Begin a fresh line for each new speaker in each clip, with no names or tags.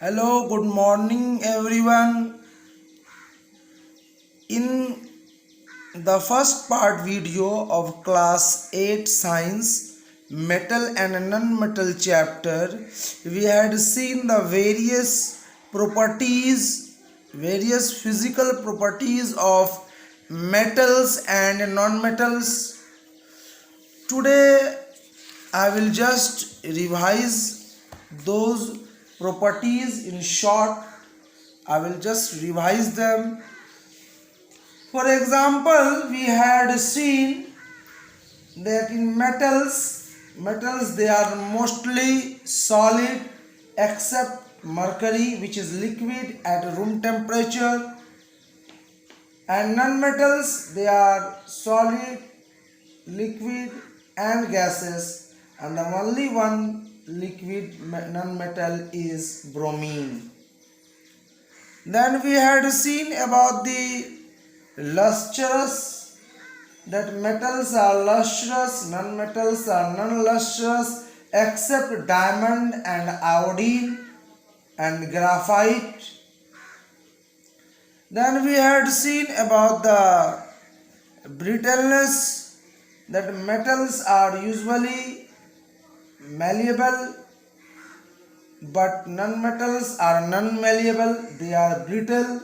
Hello, good morning everyone. In the first part video of class 8 science metal and non-metal chapter, we had seen the various physical properties of metals and non-metals. Today I will just revise those properties in short. I will just revise them. For example, we had seen that in metals they are mostly solid except mercury, which is liquid at room temperature, and non-metals they are solid, liquid and gases, and the only one liquid non-metal is bromine. Then we had seen about the lustrous, that metals are lustrous, non-metals are non-lustrous except diamond and iodine and graphite. Then we had seen about the brittleness, that metals are usually malleable but non-metals are non-malleable, they are brittle.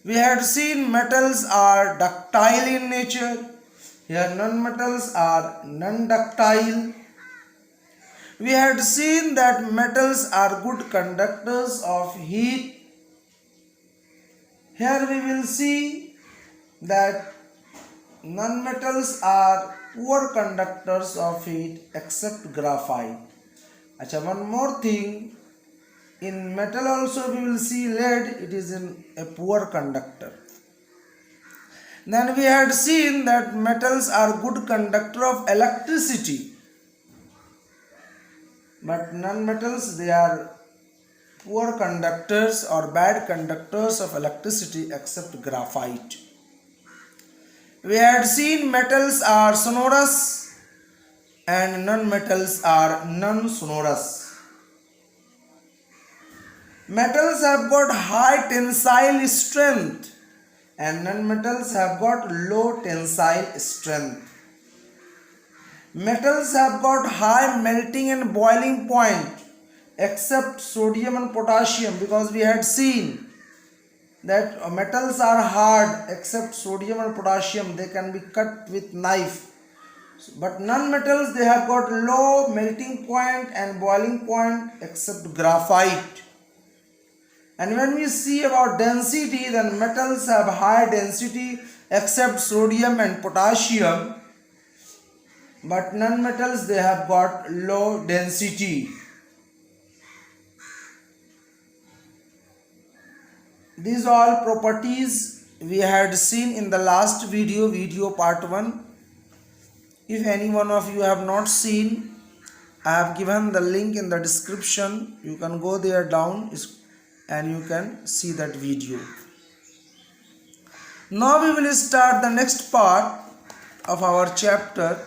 We had seen metals are ductile in nature, here non-metals are non-ductile. We had seen that metals are good conductors of heat. Here we will see that non-metals are poor conductors of heat except graphite. Achha, one more thing, in metal also we will see lead, it is a poor conductor. Then we had seen that metals are good conductor of electricity, but non-metals they are poor conductors or bad conductors of electricity except graphite. We had seen metals are sonorous and non-metals are non-sonorous. Metals have got high tensile strength and non-metals have got low tensile strength. Metals have got high melting and boiling point except sodium and potassium, because we had seen that metals are hard except sodium and potassium, they can be cut with knife. But non-metals they have got low melting point and boiling point except graphite. And when we see about density, then metals have high density except sodium and potassium, but non-metals they have got low density. These all properties we had seen in the last video part 1. If any one of you have not seen, I have given the link in the description. You can go there down and you can see that video. Now we will start the next part of our chapter.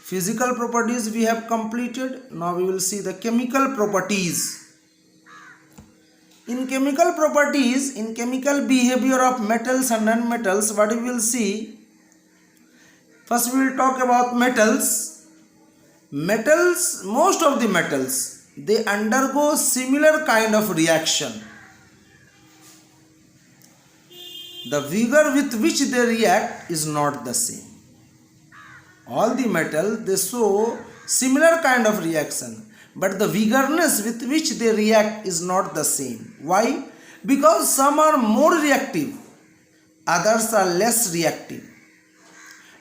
Physical properties we have completed. Now we will see the chemical properties. In chemical properties, in chemical behavior of metals and non-metals, what we will see, first we will talk about metals. Metals, most of the metals, they undergo similar kind of reaction. The vigor with which they react is not the same. All the metals, they show similar kind of reaction, but the vigorous with which they react is not the same. Why? Because some are more reactive, others are less reactive.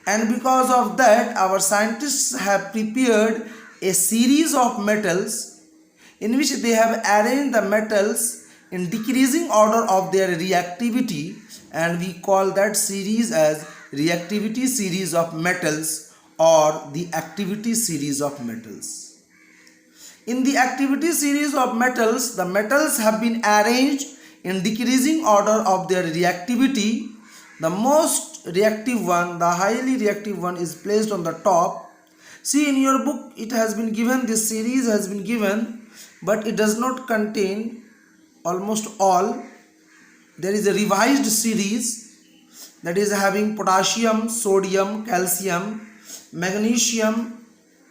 And because of that, our scientists have prepared a series of metals in which they have arranged the metals in decreasing order of their reactivity, and we call that series as reactivity series of metals or the activity series of metals. In the activity series of metals, the metals have been arranged in decreasing order of their reactivity. The most reactive one, the highly reactive one, is placed on the top. See, in your book it has been given, this series has been given but it does not contain almost all. There is a revised series that is having potassium, sodium, calcium, magnesium,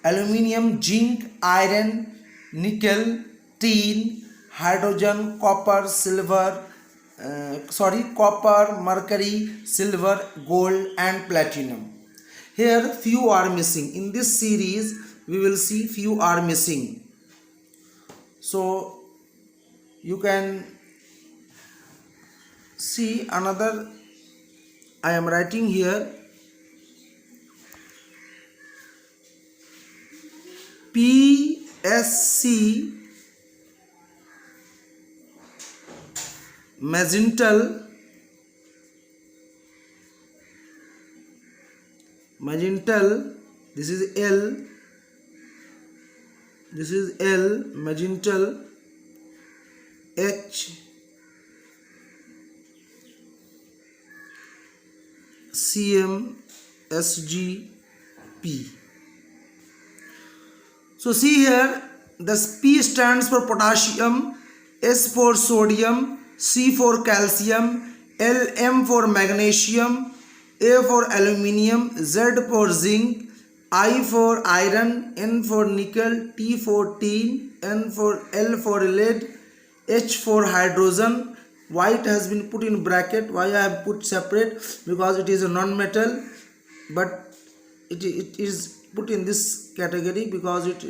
aluminium, zinc, iron, nickel, tin, hydrogen, copper, silver, copper, mercury, silver, gold, and platinum. Here few are missing. In this series we will see few are missing. So you can see another. I am writing here PSC magnetal this is L, magnetal H CmSgP. So see here, the P stands for potassium, S for sodium, C for calcium, L M for magnesium, A for aluminium, Z for zinc, I for iron, N for nickel, T for tin, L for lead, H for hydrogen. White has been put in bracket. Why I have put separate? Because it is a non-metal, but it is put in this category because it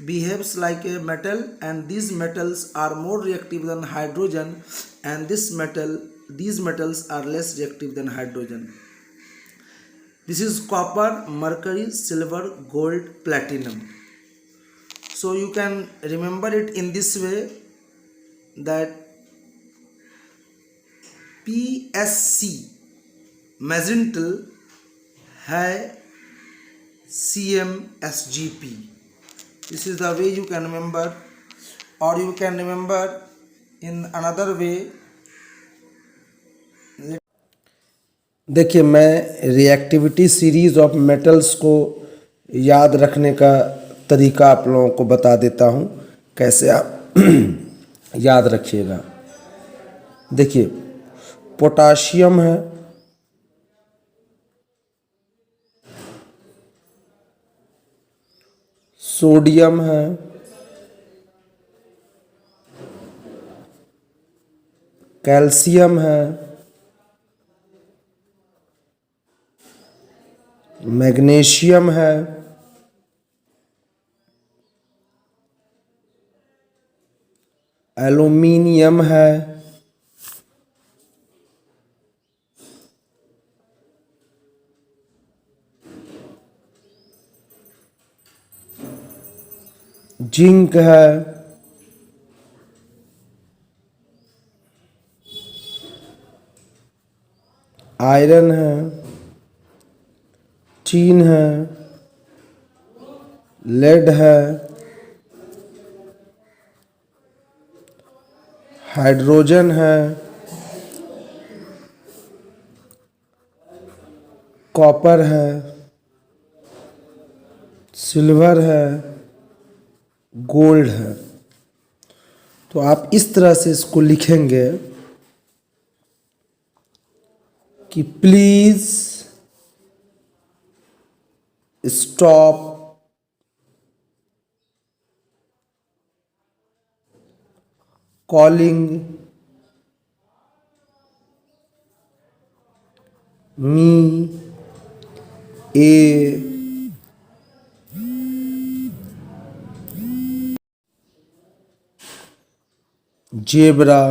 behaves like a metal, and these metals are more reactive than hydrogen, and these metals are less reactive than hydrogen. This is copper, mercury, silver, gold, platinum. So you can remember it in this way, that PSC magnetal है CmSgP. This is the way you can remember, or you can remember in another way.
देखिए, मैं reactivity series of metals को याद रखने का तरीका आप लोगों को बता देता हूँ, कैसे आप याद रखिएगा। देखिए, पोटाशियम है, सोडियम है, कैल्शियम है, मैग्नीशियम है, एल्युमिनियम है, जिंक है, आयरन है, टीन है, लेड है, हाइड्रोजन है, कॉपर है, सिल्वर है, गोल्ड है। तो आप इस तरह से इसको लिखेंगे कि please stop calling me A zebra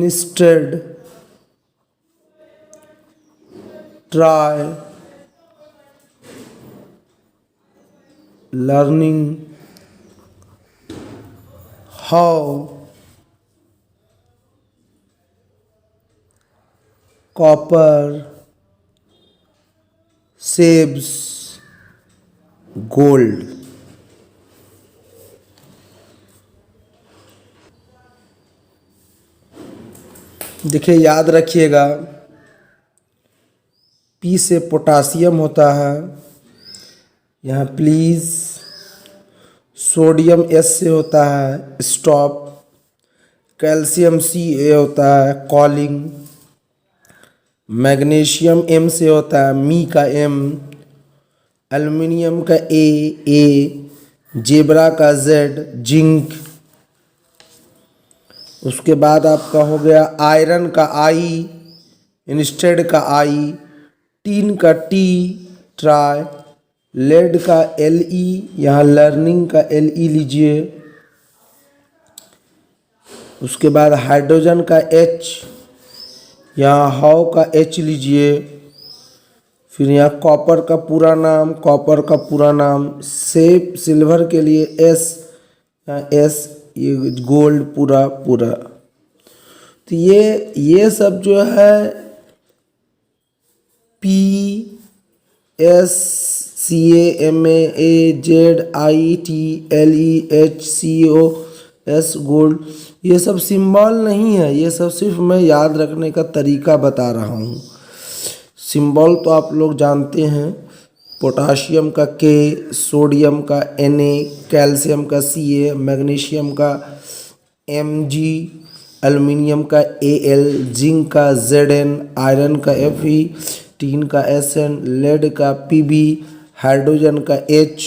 instead try learning how copper saves gold. देखिए याद रखिएगा, पी से पोटासियम होता है, यहाँ प्लीज़। सोडियम एस से होता है स्टॉप। कैल्शियम सी ए होता है कॉलिंग। मैग्नीशियम एम से होता है मी का एम। एल्युमिनियम का ए। जेब्रा का जेड जिंक। उसके बाद आपका हो गया आयरन का आई, इंस्टेड का आई। टीन का टी ट्राई। लेड का एल ई, यहाँ लर्निंग का एल ई लीजिए। उसके बाद हाइड्रोजन का एच, यहाँ हाउ का एच लीजिए। फिर यहाँ कॉपर का पूरा नाम, कॉपर का पूरा नाम। सेप सिल्वर के लिए एस, यहाँ एस, ये गोल्ड पूरा पूरा। तो ये सब जो है P S C A M A Z I T L E H C O S gold, ये सब सिंबल नहीं है, ये सब सिर्फ मैं याद रखने का तरीका बता रहा हूँ। सिंबल तो आप लोग जानते हैं, पोटाशियम का के, सोडियम का Na, कैल्शियम का Ca, मैग्नीशियम का Mg, एल्युमिनियम का Al, जिंक का Zn, आयरन का Fe, टीन का Sn, लेड का Pb, हाइड्रोजन का H,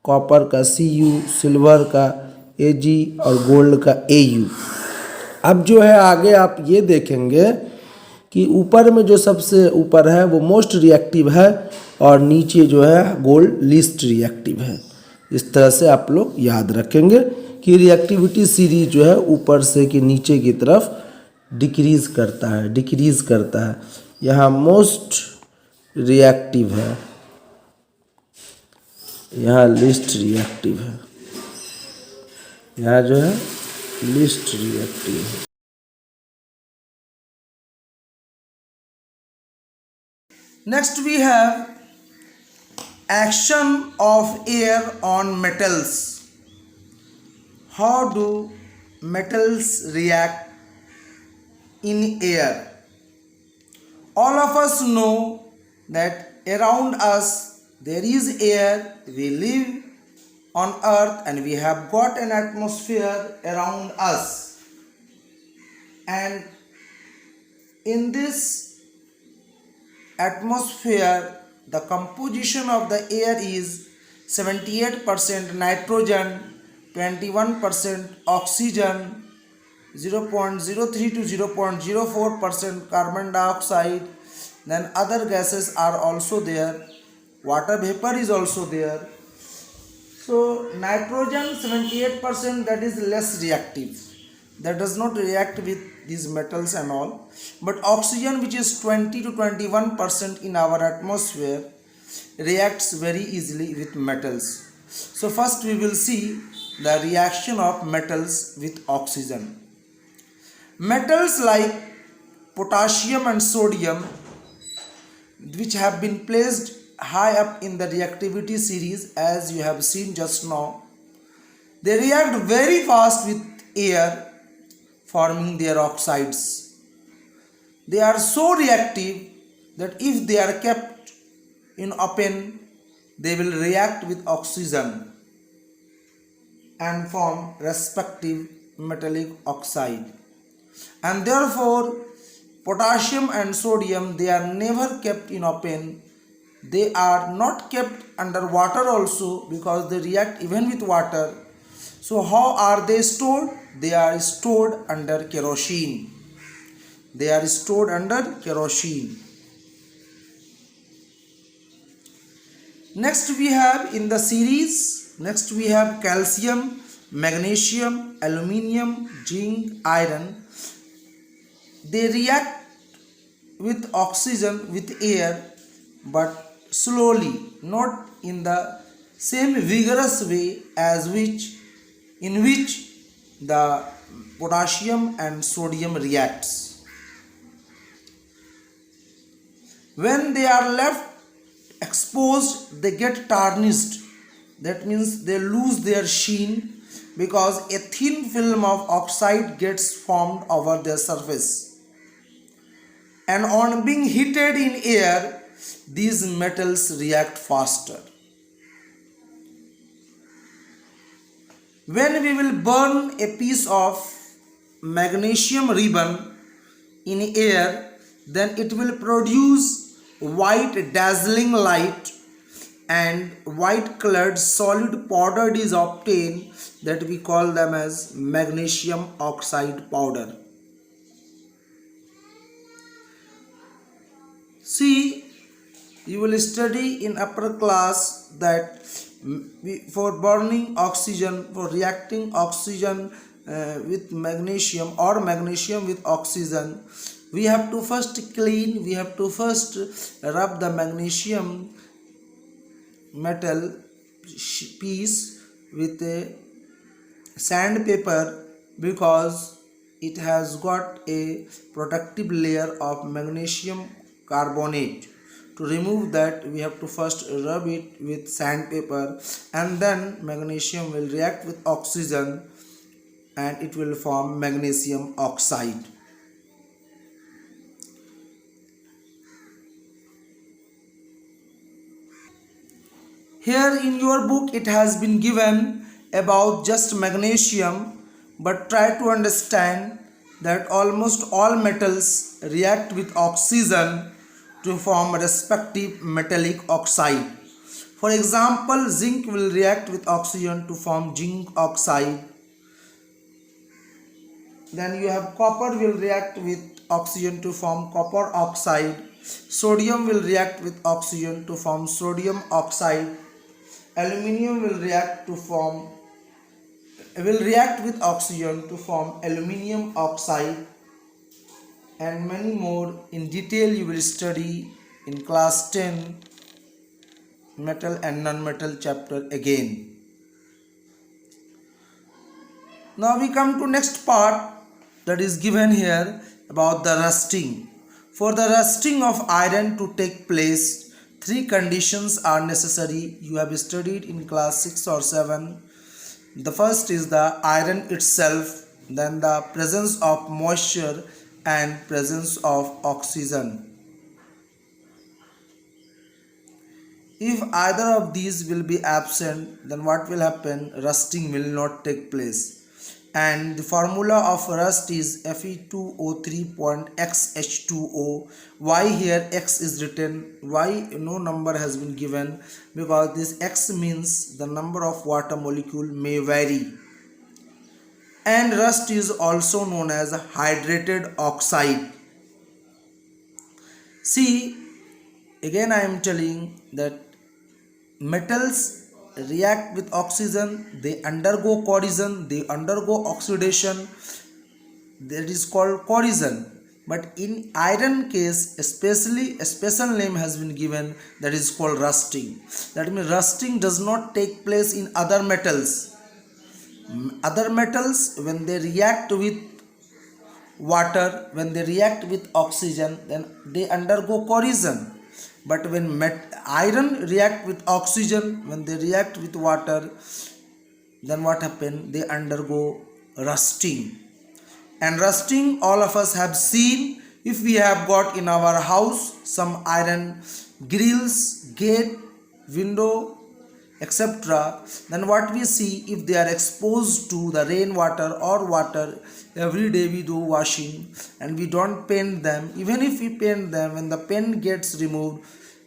कॉपर का Cu, सिल्वर का Ag और गोल्ड का Au। अब जो है आगे आप ये देखेंगे कि ऊपर में जो सबसे ऊपर है वो मोस्ट रिएक्टिव है और नीचे जो है गोल्ड लीस्ट रिएक्टिव है। इस तरह से आप लोग याद रखेंगे कि रिएक्टिविटी सीरीज जो है ऊपर से कि नीचे की तरफ डिक्रीज करता है। यहाँ मोस्ट रिएक्टिव है, यहाँ लीस्ट रिएक्टिव है, यहाँ जो है लीस्ट रिएक्टिव है।
Next we have action of air on metals. How do metals react in air? All of us know that around us there is air. We live on earth and we have got an atmosphere around us, and in this atmosphere the composition of the air is 78% nitrogen, 21% oxygen, 0.03 to 0.04% carbon dioxide. Then other gases are also there, water vapor is also there. So nitrogen 78%, that is less reactive, that does not react with these metals and all. But oxygen, which is 20 to 21% in our atmosphere, reacts very easily with metals. So first we will see the reaction of metals with oxygen. Metals like potassium and sodium, which have been placed high up in the reactivity series, as you have seen just now, they react very fast with air, forming their oxides. They are so reactive that if they are kept in open, they will react with oxygen and form respective metallic oxide. And therefore potassium and sodium, they are never kept in open. They are not kept under water also, because they react even with water. So how are they stored? They are stored under kerosene. They are stored under kerosene. Next we have in the series, next we have calcium, magnesium, aluminium, zinc, iron. They react with oxygen, with air, but slowly, not in the same vigorous way as in which the potassium and sodium reacts. When they are left exposed, they get tarnished. That means they lose their sheen, because a thin film of oxide gets formed over their surface. and on being heated in air, these metals react faster. When we will burn a piece of magnesium ribbon in air, then it will produce white dazzling light, and white colored solid powder is obtained, that we call them as magnesium oxide powder. See, you will study in upper class that for burning oxygen, for reacting oxygen with magnesium or magnesium with oxygen, we have to first clean, we have to first rub the magnesium metal piece with a sandpaper, because it has got a protective layer of magnesium carbonate. To remove that, we have to first rub it with sandpaper, and then magnesium will react with oxygen and it will form magnesium oxide. Here in your book it has been given about just magnesium, but try to understand that almost all metals react with oxygen to form respective metallic oxide. For example, zinc will react with oxygen to form zinc oxide. Then you have copper will react with oxygen to form copper oxide. Sodium will react with oxygen to form sodium oxide. Aluminium will react with oxygen to form aluminium oxide, and many more in detail you will study in class 10 metal and non-metal chapter again. Now we come to next part that is given here about the rusting. For the rusting of iron to take place, three conditions are necessary. You have studied in class 6 or 7. The first is the iron itself, then the presence of moisture and presence of oxygen. If either of these will be absent, then what will happen? Rusting will not take place. And the formula of rust is Fe2O3.XH2O. Why here X is written? Why no number has been given? Because this X means the number of water molecule may vary. And rust is also known as hydrated oxide. See, again I am telling that metals react with oxygen, they undergo corrosion, they undergo oxidation, that is called corrosion. But in iron case, especially a special name has been given, that is called rusting. That means rusting does not take place in other metals. Other metals, when they react with water, when they react with oxygen, then they undergo corrosion. But when iron react with oxygen, when they react with water, then what happen? They undergo rusting. And rusting, all of us have seen. If we have got in our house some iron grills, gate, window, etc., then what we see, if they are exposed to the rainwater or water, every day we do washing and we don't paint them. Even if we paint them, when the paint gets removed,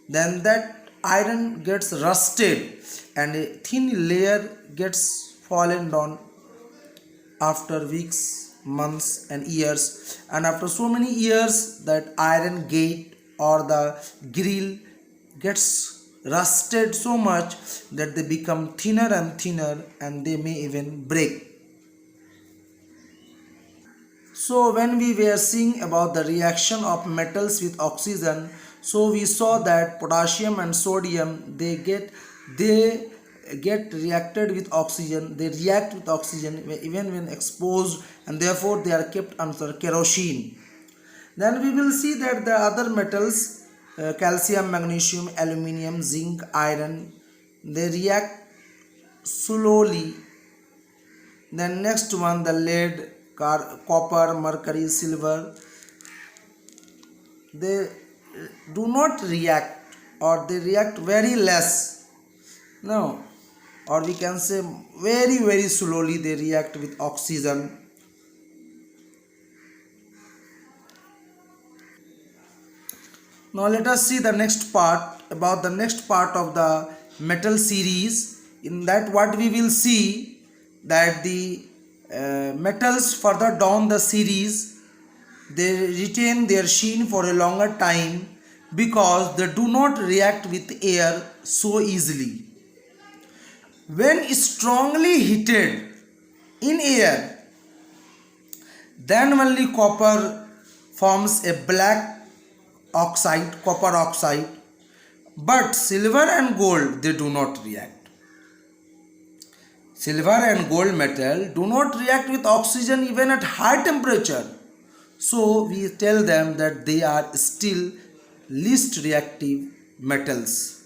then that iron gets rusted and a thin layer gets fallen down after weeks, months and years. And after so many years, that iron gate or the grill gets rusted so much that they become thinner and thinner and they may even break. So when we were seeing about the reaction of metals with oxygen, so we saw that potassium and sodium, they get reacted with oxygen, they react with oxygen even when exposed, and therefore they are kept under kerosene. Then we will see that the other metals, calcium, magnesium, aluminium, zinc, iron, they react slowly. Then next one, the lead, copper, mercury, silver, they do not react, or they react very less. No, or we can say very very slowly they react with oxygen. Now let us see the next part, about the next part of the metal series. In that what we will see, that the metals further down the series, they retain their sheen for a longer time because they do not react with air so easily. When strongly heated in air, then only copper forms a black oxide, copper oxide, but silver and gold, they do not react. Silver and gold metal do not react with oxygen even at high temperature. So we tell them that they are still least reactive metals.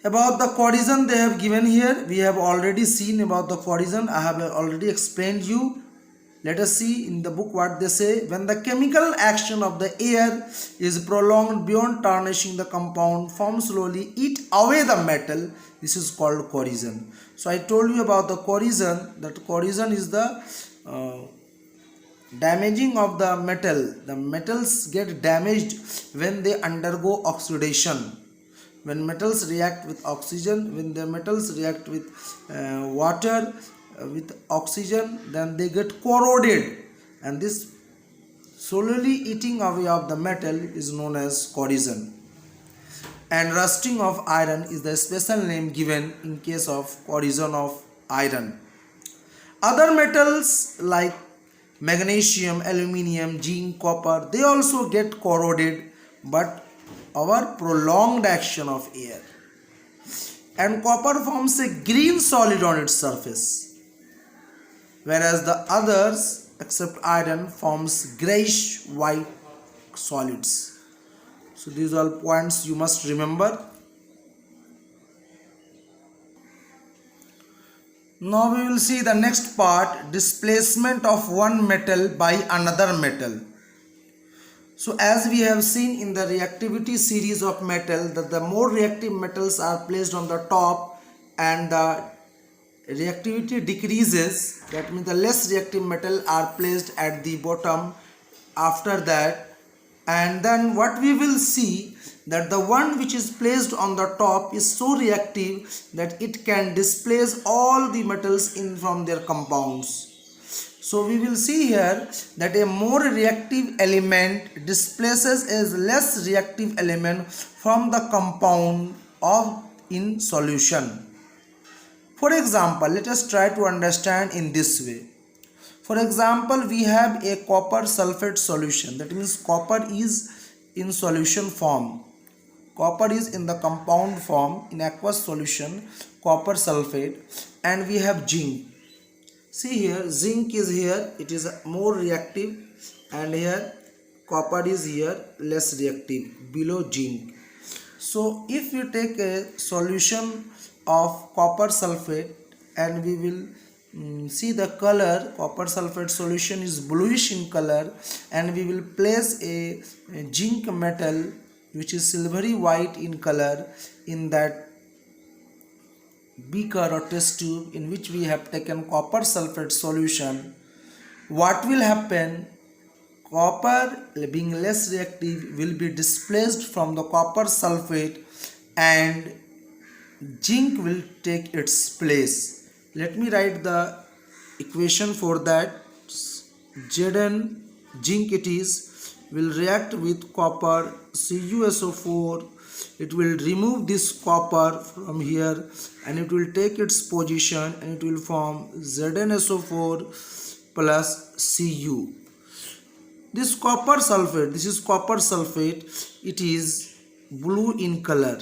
About the corrosion they have given here, we have already seen about the corrosion. I have already explained you. Let us see in the book what they say. When the chemical action of the air is prolonged beyond tarnishing, the compound forms slowly eat away the metal. This is called corrosion. So I told you about the corrosion, that corrosion is the damaging of the metal. The metals get damaged when they undergo oxidation. When metals react with oxygen, when the metals react with water, with oxygen, then they get corroded, and this slowly eating away of the metal is known as corrosion. And rusting of iron is the special name given in case of corrosion of iron. Other metals like magnesium, aluminium, zinc, copper, they also get corroded, but our prolonged action of air. And copper forms a green solid on its surface, whereas the others except iron forms grayish white solids. So these are all points you must remember. Now we will see the next part, displacement of one metal by another metal. So as we have seen in the reactivity series of metal, that the more reactive metals are placed on the top and the reactivity decreases, that means the less reactive metal are placed at the bottom after that. And then what we will see, that the one which is placed on the top is so reactive that it can displace all the metals in from their compounds. So we will see here that a more reactive element displaces a less reactive element from the compound of in solution. For example, let us try to understand in this way. For example, we have a copper sulfate solution. That means copper is in solution form. Copper is in the compound form in aqueous solution, copper sulfate, and we have zinc. See here, zinc is here, it is more reactive, and here copper is here less reactive below zinc. So if you take a solution of copper sulfate and we will see the color, copper sulfate solution is bluish in color, and we will place a zinc metal which is silvery white in color in that beaker or test tube in which we have taken copper sulfate solution. What will happen? Copper, being less reactive, will be displaced from the copper sulfate and zinc will take its place. Let me write the equation for that. Zn, zinc it is, will react with copper CuSO4. It will remove this copper from here and it will take its position and it will form ZnSO4 plus Cu. This copper sulfate, this is copper sulfate, it is blue in color,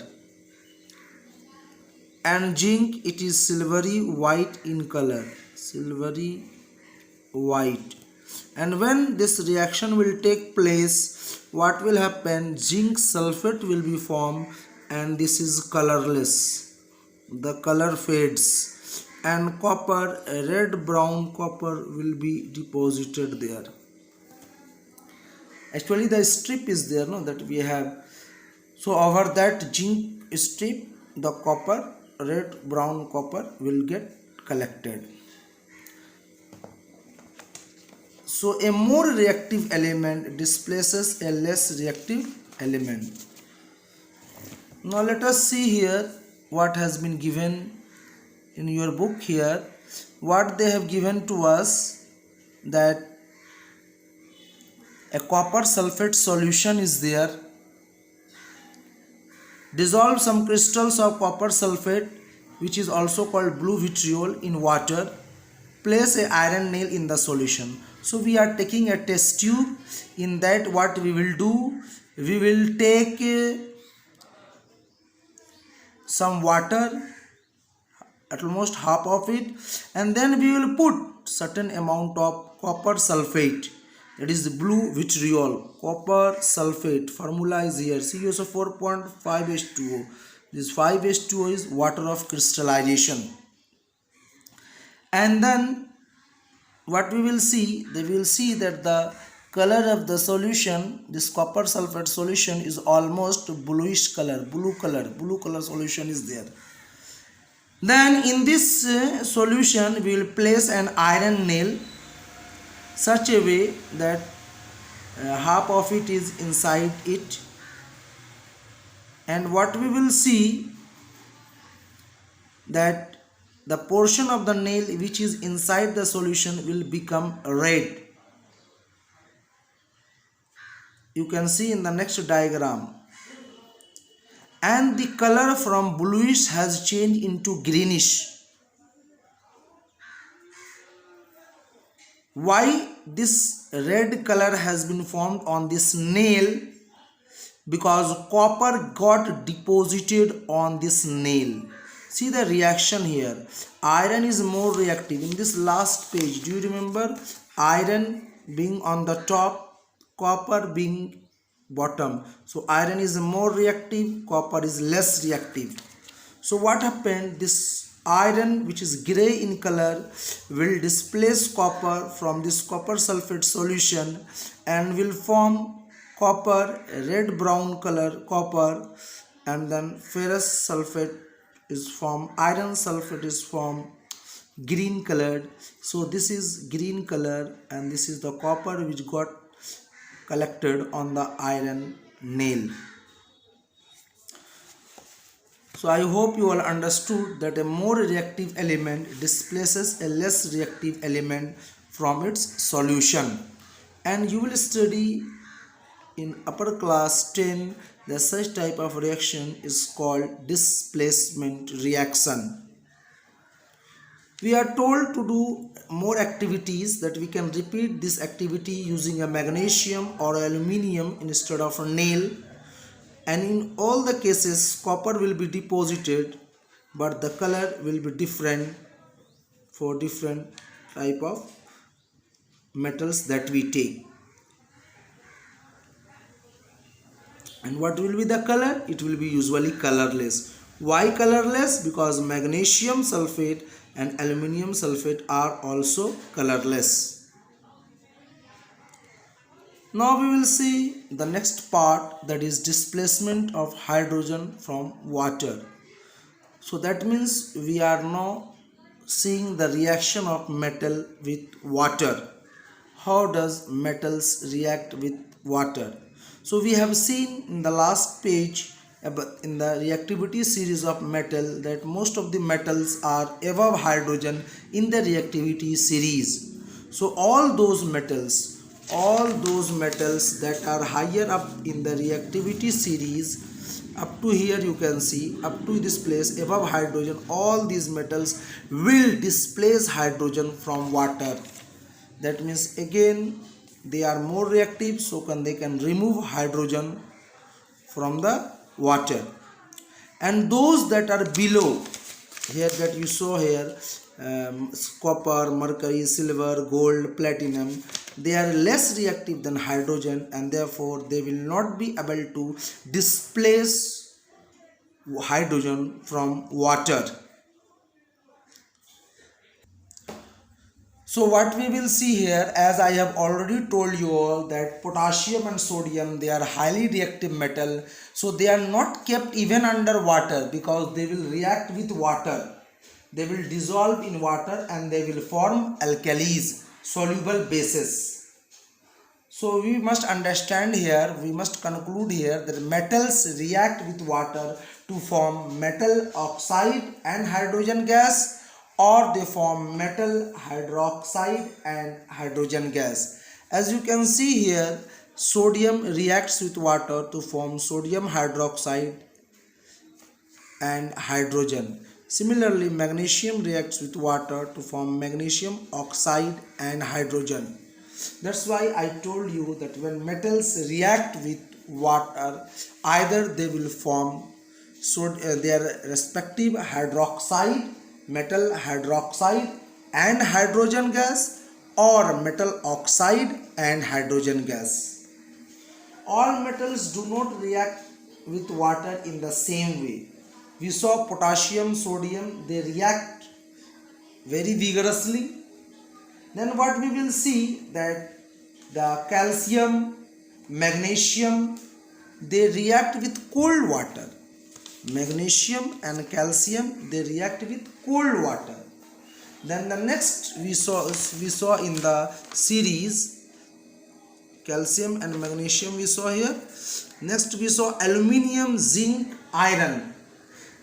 and zinc, it is silvery white in color, silvery white. And when this reaction will take place, what will happen? Zinc sulfate will be formed and this is colorless. The color fades and copper, a red brown copper will be deposited there. Actually the strip is there, no, that we have. So over that zinc strip, the copper, red brown copper will get collected. So a more reactive element displaces a less reactive element. Now let us see here what has been given in your book here. What they have given to us, that a copper sulfate solution is there. Dissolve some crystals of copper sulfate, which is also called blue vitriol, in water. Place a iron nail in the solution. So we are taking a test tube. In that what we will do, we will take some water, at almost half of it, and then we will put certain amount of copper sulfate, that is the blue vitriol. Copper sulfate formula is here, CuSO 4.5H2O. This 5H2O is water of crystallization. And then what we will see, they will see that the color of the solution, this copper sulfate solution, is almost bluish color, blue color solution is there. Then in this solution we will place an iron nail such a way that half of it is inside it, and what we will see, that the portion of the nail which is inside the solution will become red. You can see in the next diagram, and the color from bluish has changed into greenish. Why this red color has been formed on this nail? Because copper got deposited on this nail. See the reaction here. Iron is more reactive. In this last page, do you remember? Iron being on the top, copper being bottom. So iron is more reactive, copper is less reactive. So what happened? This iron, which is gray in color, will displace copper from this copper sulfate solution and will form copper, red brown color copper, and then ferrous sulfate is formed, iron sulfate is formed green colored. So this is green color, and this is the copper which got collected on the iron nail. So I hope you all understood that a more reactive element displaces a less reactive element from its solution. And you will study in upper class 10 that such type of reaction is called displacement reaction. We are told to do more activities, that we can repeat this activity using a magnesium or aluminium instead of a nail, and in all the cases copper will be deposited, but the color will be different for different type of metals that we take. And what will be the color? It will be usually colorless. Why colorless? Because magnesium sulfate and aluminium sulfate are also colorless. Now we will see the next part, that is displacement of hydrogen from water. So that means we are now seeing the reaction of metal with water. How does metals react with water? So we have seen in the last page in the reactivity series of metal that most of the metals are above hydrogen in the reactivity series. So all those metals that are higher up in the reactivity series, up to here you can see, up to this place above hydrogen, all these metals will displace hydrogen from water. That means again they are more reactive, so they can remove hydrogen from the water. And those that are below here, that you saw here, copper, mercury, silver, gold, platinum, they are less reactive than hydrogen, and therefore they will not be able to displace hydrogen from water. So what we will see here, as I have already told you all, that potassium and sodium, they are highly reactive metal. So they are not kept even under water, because they will react with water. They will dissolve in water and they will form alkalis, soluble bases. So we must understand here, we must conclude here that metals react with water to form metal oxide and hydrogen gas, or they form metal hydroxide and hydrogen gas. As you can see here, sodium reacts with water to form sodium hydroxide and hydrogen. Similarly, magnesium reacts with water to form magnesium oxide and hydrogen. That's why I told you that when metals react with water, either they will form their respective hydroxide, metal hydroxide and hydrogen gas, or metal oxide and hydrogen gas. All metals do not react with water in the same way. We saw potassium, sodium, they react very vigorously. Then what we will see, that the calcium, magnesium, they react with cold water. Magnesium and calcium, they react with cold water. Then the next we saw in the series, calcium and magnesium we saw here. Next we saw aluminium, zinc, iron.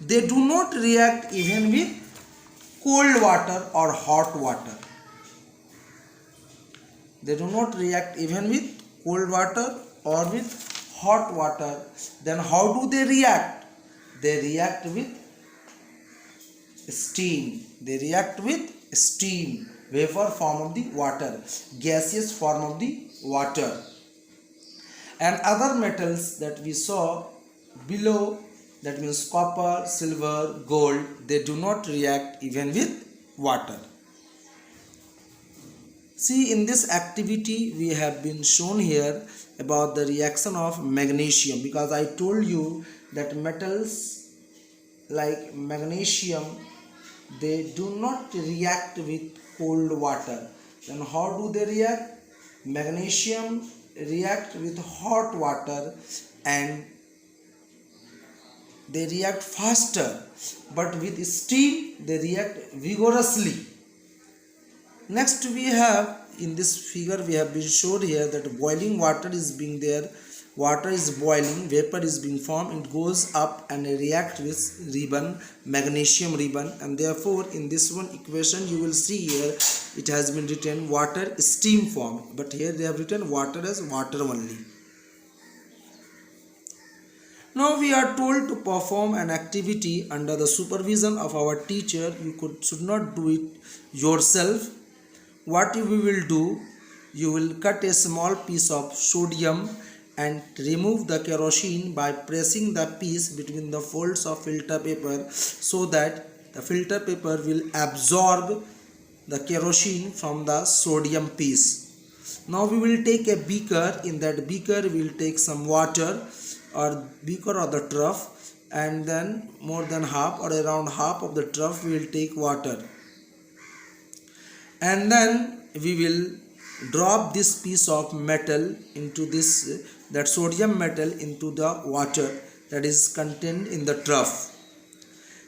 They do not react even with cold water or hot water. They do not react even with cold water or with hot water. Then how do they react? They react with steam. They react with steam, vapor form of the water, gaseous form of the water. And other metals that we saw below, that means copper, silver, gold, they do not react even with water. See, in this activity we have been shown here about the reaction of magnesium, because I told you that metals like magnesium, they do not react with cold water. Then how do they react? Magnesium react with hot water and they react faster, but with steam they react vigorously. Next we have, in this figure we have been shown here that boiling water is being there. Water is boiling, vapor is being formed, it goes up and react with ribbon, magnesium ribbon, and therefore in this one equation you will see here it has been written water steam form, but here they have written water as water only. Now we are told to perform an activity under the supervision of our teacher. You should not do it yourself. What we will do, you will cut a small piece of sodium and remove the kerosene by pressing the piece between the folds of filter paper, so that the filter paper will absorb the kerosene from the sodium piece. Now we will take a beaker. In that beaker we will take some water, or beaker or the trough, and then more than half or around half of the trough we will take water, and then we will drop this piece of metal into that sodium metal into the water that is contained in the trough.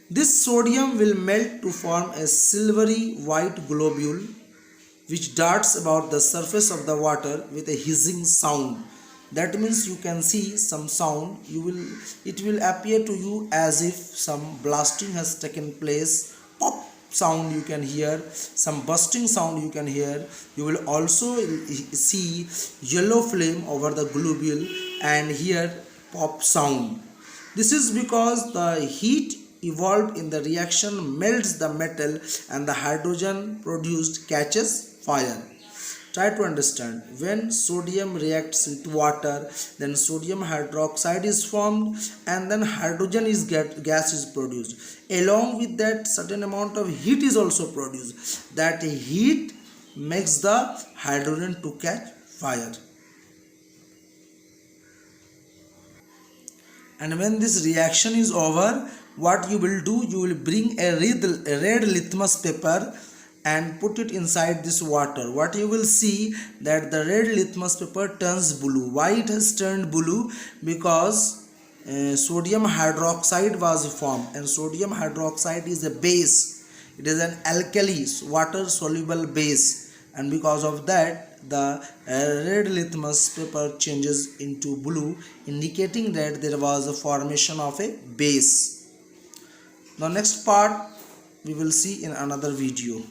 This sodium will melt to form a silvery white globule which darts about the surface of the water with a hissing sound. That means you can see some sound. It will appear to you as if some blasting has taken place. Pop sound you can hear, some bursting sound you can hear. You will also see yellow flame over the globule and hear pop sound. This is because the heat evolved in the reaction melts the metal and the hydrogen produced catches fire. Try to understand. When sodium reacts with water, then sodium hydroxide is formed and then hydrogen gas is produced. Along with that, certain amount of heat is also produced. That heat makes the hydrogen to catch fire. And when this reaction is over, what you will do, you will bring a red litmus paper and put it inside this water, what you will see that the red litmus paper turns blue. Why it has turned blue? Because sodium hydroxide was formed, and sodium hydroxide is a base. It is an alkali, water soluble base, and because of that the red litmus paper changes into blue, indicating that there was a formation of a base. The next part we will see in another video.